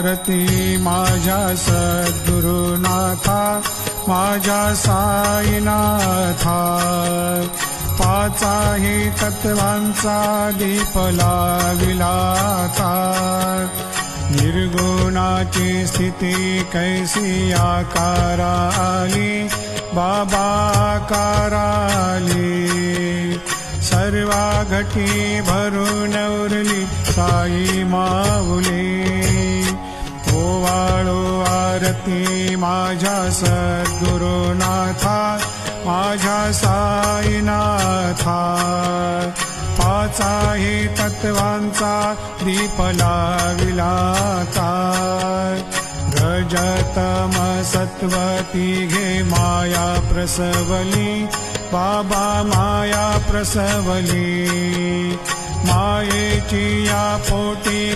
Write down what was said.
आरती माझ्या सद्गुरुनाथा माझ्या साईनाथा पाचाही तत्वांचा दीप लाविलाता निर्गुणाची स्थिती कैसी आकाराली बाबा आकाराली सर्वा घटी भरून उरली साई माऊली ओवाळो आरती माझ्या सद्गुरुनाथा माझ्या साईनाथा पाचाही तत्वांचा दीप लाविलाता रजतम सत्वती घे माया प्रसवली बाबा माया प्रसवली मायेची या पोटी